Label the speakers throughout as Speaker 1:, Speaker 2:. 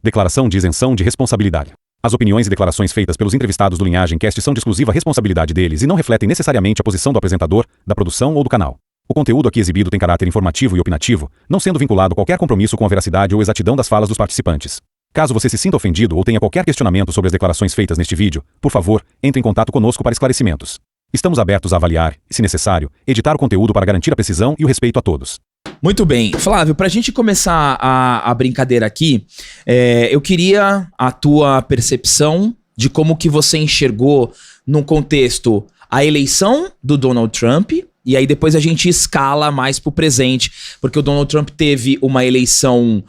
Speaker 1: Declaração de isenção de responsabilidade. As opiniões e declarações feitas pelos entrevistados do Linhagem Cast são de exclusiva responsabilidade deles e não refletem necessariamente a posição do apresentador, da produção ou do canal. O conteúdo aqui exibido tem caráter informativo e opinativo, não sendo vinculado a qualquer compromisso com a veracidade ou exatidão das falas dos participantes. Caso você se sinta ofendido ou tenha qualquer questionamento sobre as declarações feitas neste vídeo, por favor, entre em contato conosco para esclarecimentos. Estamos abertos a avaliar e, se necessário, editar o conteúdo para garantir a precisão e o respeito a todos.
Speaker 2: Muito bem. Flávio, pra gente começar a brincadeira aqui, eu queria a tua percepção de como que você enxergou, num contexto, a eleição do Donald Trump, e aí depois a gente escala mais pro presente, porque o Donald Trump teve uma eleição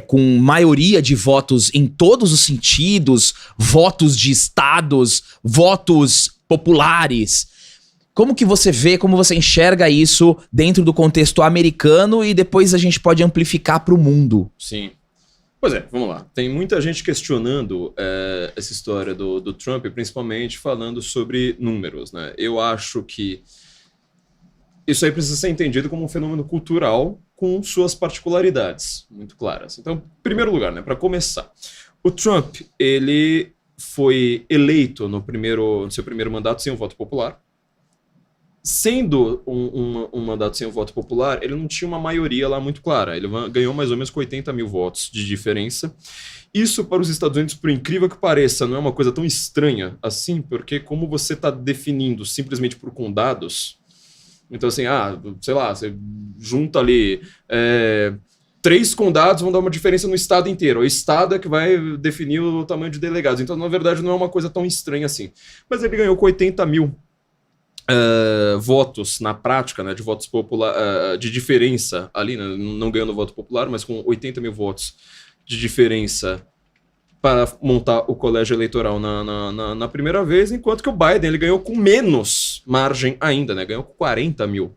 Speaker 2: com maioria de votos em todos os sentidos, votos de estados, votos populares. Como que você vê, como você enxerga isso dentro do contexto americano e depois a gente pode amplificar para o mundo?
Speaker 3: Sim. Pois é, vamos lá. Tem muita gente questionando essa história do Trump, principalmente falando sobre números, né? Eu acho que isso aí precisa ser entendido como um fenômeno cultural com suas particularidades muito claras. Então, em primeiro lugar, né, para começar, o Trump, ele foi eleito no seu primeiro mandato sem o voto popular. Sendo um mandato sem o voto popular, ele não tinha uma maioria lá muito clara. Ele ganhou mais ou menos com 80 mil votos de diferença. Isso, para os Estados Unidos, por incrível que pareça, não é uma coisa tão estranha assim, porque como você está definindo simplesmente por condados, então assim, sei lá, você junta ali 3 condados, vão dar uma diferença no estado inteiro. O estado é que vai definir o tamanho de delegados. Então, na verdade, não é uma coisa tão estranha assim. Mas ele ganhou com 80 mil votos na prática, né, de votos popular, de diferença ali, né, não ganhando voto popular, mas com 80 mil votos de diferença para montar o colégio eleitoral na primeira vez, enquanto que o Biden ele ganhou com menos margem ainda, né, ganhou com 40 mil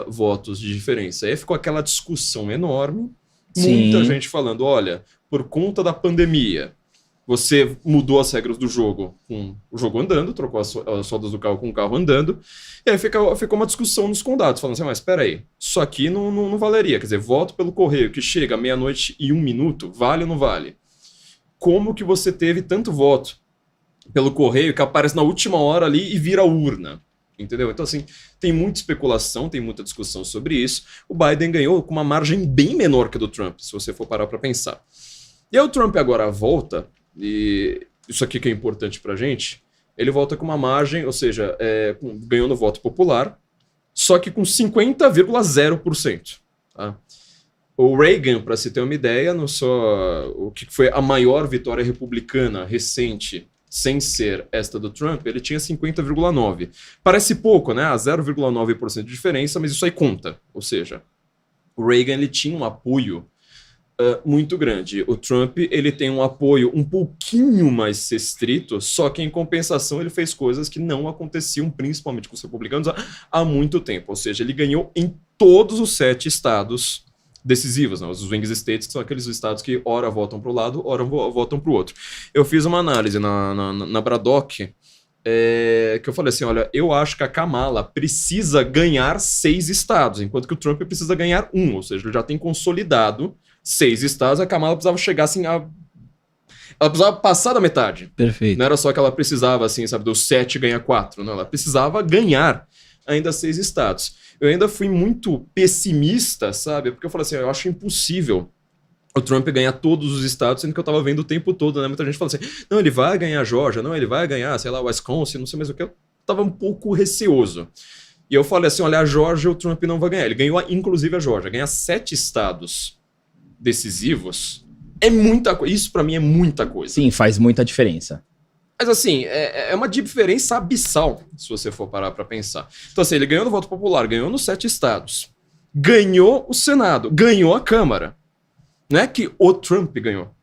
Speaker 3: votos de diferença. Aí ficou aquela discussão enorme, muita gente falando, olha, por conta da pandemia, você mudou as regras do jogo com o jogo andando, trocou as soldas do carro com o carro andando, e aí ficou uma discussão nos condados, falando assim, mas espera aí, isso aqui não valeria, quer dizer, voto pelo correio que chega meia-noite e 1 minuto, vale ou não vale? Como que você teve tanto voto pelo correio que aparece na última hora ali e vira urna? Entendeu? Então, assim, tem muita especulação, tem muita discussão sobre isso. O Biden ganhou com uma margem bem menor que a do Trump, se você for parar para pensar. E aí o Trump agora volta, e isso aqui que é importante pra gente, ele volta com uma margem, ou seja, ganhou no voto popular, só que com 50,0%. Tá? O Reagan, para se ter uma ideia, o que foi a maior vitória republicana recente, sem ser esta do Trump, ele tinha 50,9%. Parece pouco, né? 0,9% de diferença, mas isso aí conta. Ou seja, o Reagan ele tinha um apoio muito grande. O Trump ele tem um apoio um pouquinho mais restrito, só que em compensação ele fez coisas que não aconteciam, principalmente com os republicanos, há muito tempo. Ou seja, ele ganhou em todos os 7 estados decisivos, né? Os swing states, que são aqueles estados que ora votam para o lado, ora votam para o outro. Eu fiz uma análise na Braddock, que eu falei assim, olha, eu acho que a Kamala precisa ganhar 6 estados, enquanto que o Trump precisa ganhar 1, ou seja, ele já tem consolidado 6 estados, a Kamala precisava chegar assim ela precisava passar da metade.
Speaker 2: Perfeito.
Speaker 3: Não era só que ela precisava, assim, sabe, dos 7 ganhar 4, não, ela precisava ganhar ainda 6 estados. Eu ainda fui muito pessimista, sabe, porque eu falei assim, eu acho impossível o Trump ganhar todos os estados, sendo que eu tava vendo o tempo todo, né, muita gente fala assim, não, ele vai ganhar Georgia, não, ele vai ganhar, sei lá, Wisconsin, não sei mais o que, eu tava um pouco receoso. E eu falei assim, olha, a Georgia o Trump não vai ganhar, ele ganhou inclusive a Georgia, ganhar 7 estados decisivos, é muita coisa. Isso pra mim é muita coisa.
Speaker 2: Sim, faz muita diferença.
Speaker 3: Mas assim, é uma diferença abissal, se você for parar pra pensar. Então assim, ele ganhou no voto popular, ganhou nos 7 estados, ganhou o Senado, ganhou a Câmara. Não é que o Trump ganhou.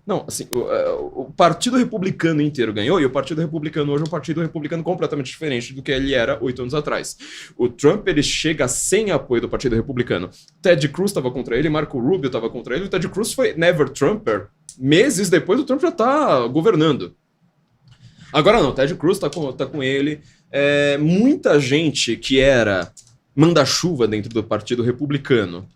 Speaker 3: Não, assim, o Partido Republicano inteiro ganhou, e o Partido Republicano hoje é um Partido Republicano completamente diferente do que ele era 8 anos atrás. O Trump, ele chega sem apoio do Partido Republicano. Ted Cruz estava contra ele, Marco Rubio estava contra ele, o Ted Cruz foi never Trumper. Meses depois, o Trump já está governando. Agora não, Ted Cruz tá com ele. Muita gente que era manda-chuva dentro do Partido Republicano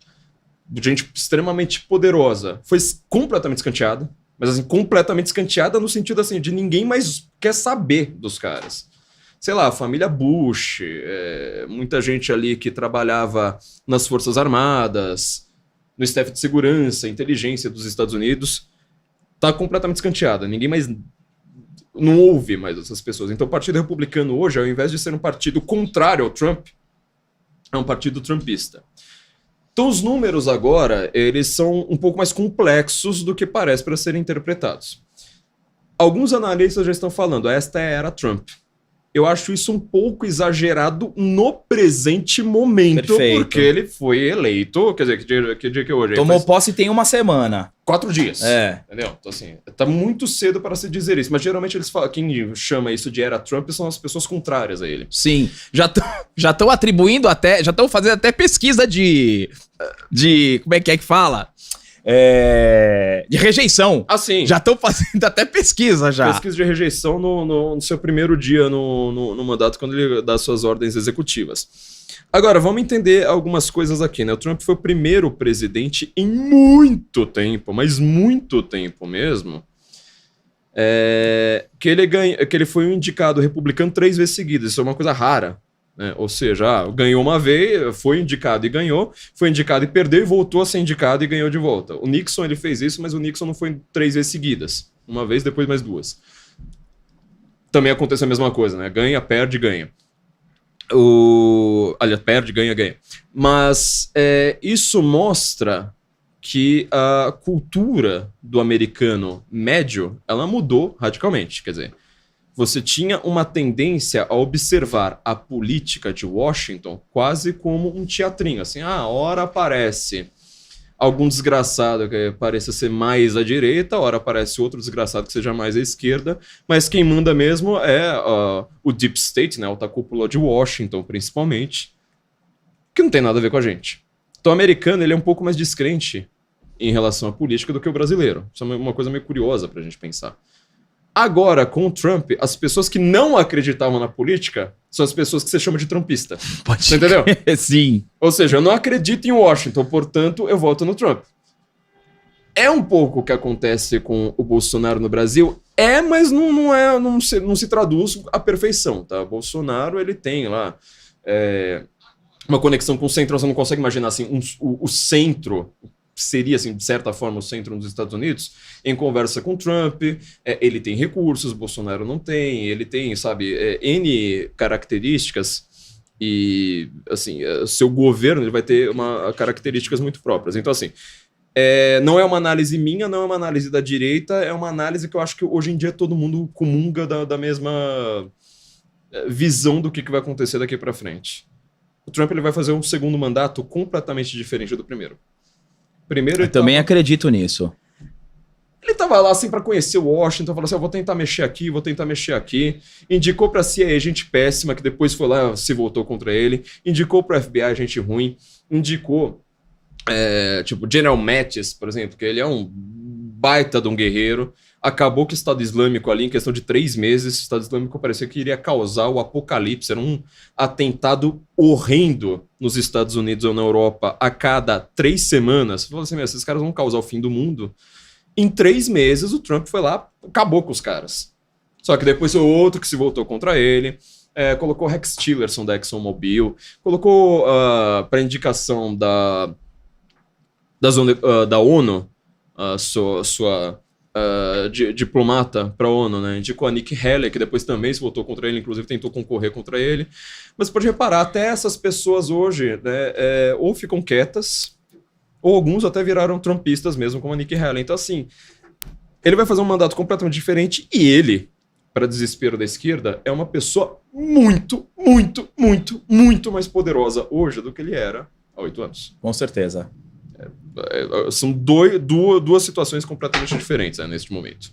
Speaker 3: gente extremamente poderosa, foi completamente escanteada. Mas assim, completamente escanteada no sentido assim, de ninguém mais quer saber dos caras. Sei lá, a família Bush, muita gente ali que trabalhava nas Forças Armadas, no staff de segurança, inteligência dos Estados Unidos, tá completamente escanteada. Ninguém mais... Não ouve mais essas pessoas. Então o Partido Republicano hoje, ao invés de ser um partido contrário ao Trump, é um partido trumpista. Então os números agora, eles são um pouco mais complexos do que parece para serem interpretados. Alguns analistas já estão falando, esta é a era Trump. Eu acho isso um pouco exagerado no presente momento,
Speaker 4: Perfeito.
Speaker 3: porque ele foi eleito, quer dizer, que dia que é hoje?
Speaker 4: Tomou posse tem uma semana.
Speaker 3: 4 dias.
Speaker 4: É.
Speaker 3: Entendeu? Então, assim, tá muito cedo para se dizer isso. Mas geralmente eles falam, quem chama isso de era Trump são as pessoas contrárias a ele.
Speaker 2: Sim, já estão atribuindo até, já estão fazendo até pesquisa de como é que fala? De rejeição.
Speaker 3: Assim.
Speaker 2: Já estão fazendo até pesquisa já.
Speaker 3: Pesquisa de rejeição no seu primeiro dia no mandato, quando ele dá suas ordens executivas. Agora, vamos entender algumas coisas aqui, né? O Trump foi o primeiro presidente em muito tempo, mas muito tempo mesmo, que ele foi um indicado republicano 3 vezes seguidas. Isso é uma coisa rara, né? Ou seja, ganhou uma vez, foi indicado e ganhou, foi indicado e perdeu e voltou a ser indicado e ganhou de volta. O Nixon, ele fez isso, mas o Nixon não foi 3 vezes seguidas. Uma vez, depois mais 2. Também acontece a mesma coisa, né? Ganha, perde, ganha. Aliás, perde, ganha, ganha. Mas isso mostra que a cultura do americano médio, ela mudou radicalmente. Quer dizer, você tinha uma tendência a observar a política de Washington quase como um teatrinho. Assim, ora aparece algum desgraçado que pareça ser mais à direita, ora aparece outro desgraçado que seja mais à esquerda, mas quem manda mesmo é o Deep State, né, a alta cúpula de Washington, principalmente, que não tem nada a ver com a gente. Então o americano, ele é um pouco mais descrente em relação à política do que o brasileiro. Isso é uma coisa meio curiosa pra gente pensar. Agora, com o Trump, as pessoas que não acreditavam na política são as pessoas que você chama de trumpista. Você entendeu?
Speaker 2: Sim.
Speaker 3: Ou seja, eu não acredito em Washington, portanto, eu voto no Trump. É um pouco o que acontece com o Bolsonaro no Brasil? Mas não se traduz à perfeição, tá? O Bolsonaro, ele tem lá uma conexão com o centro, você não consegue imaginar assim, o centro... seria, assim, de certa forma, o centro dos Estados Unidos, em conversa com Trump, ele tem recursos, Bolsonaro não tem, ele tem, sabe, N características e, assim, seu governo ele vai ter características muito próprias. Então, assim, não é uma análise minha, não é uma análise da direita, é uma análise que eu acho que hoje em dia todo mundo comunga da mesma visão do que vai acontecer daqui para frente. O Trump ele vai fazer um segundo mandato completamente diferente do primeiro. Primeiro,
Speaker 4: Eu também acredito nisso.
Speaker 3: Ele tava lá assim para conhecer o Washington, falou assim, eu vou tentar mexer aqui, vou tentar mexer aqui. Indicou pra CIA gente péssima, que depois foi lá, se voltou contra ele. Indicou pro FBI gente ruim. Indicou, tipo, General Mattis, por exemplo, que ele é um baita de um guerreiro. Acabou que o Estado Islâmico ali, em questão de 3 meses, o Estado Islâmico parecia que iria causar o apocalipse. Era um atentado horrendo nos Estados Unidos ou na Europa a cada 3 semanas. Você falou assim, esses caras vão causar o fim do mundo. Em 3 meses, o Trump foi lá, acabou com os caras. Só que depois o outro que se voltou contra ele, colocou Rex Tillerson da ExxonMobil, colocou para indicação da ONU, sua diplomata para a ONU, né? Indicou a Nikki Haley, que depois também se votou contra ele, inclusive tentou concorrer contra ele. Mas pode reparar, até essas pessoas hoje, né, ou ficam quietas, ou alguns até viraram trumpistas mesmo, como a Nikki Haley. Então, assim, ele vai fazer um mandato completamente diferente e ele, para desespero da esquerda, é uma pessoa muito, muito, muito, muito mais poderosa hoje do que ele era há 8 anos.
Speaker 4: Com certeza.
Speaker 3: São duas situações completamente diferentes, né, neste momento.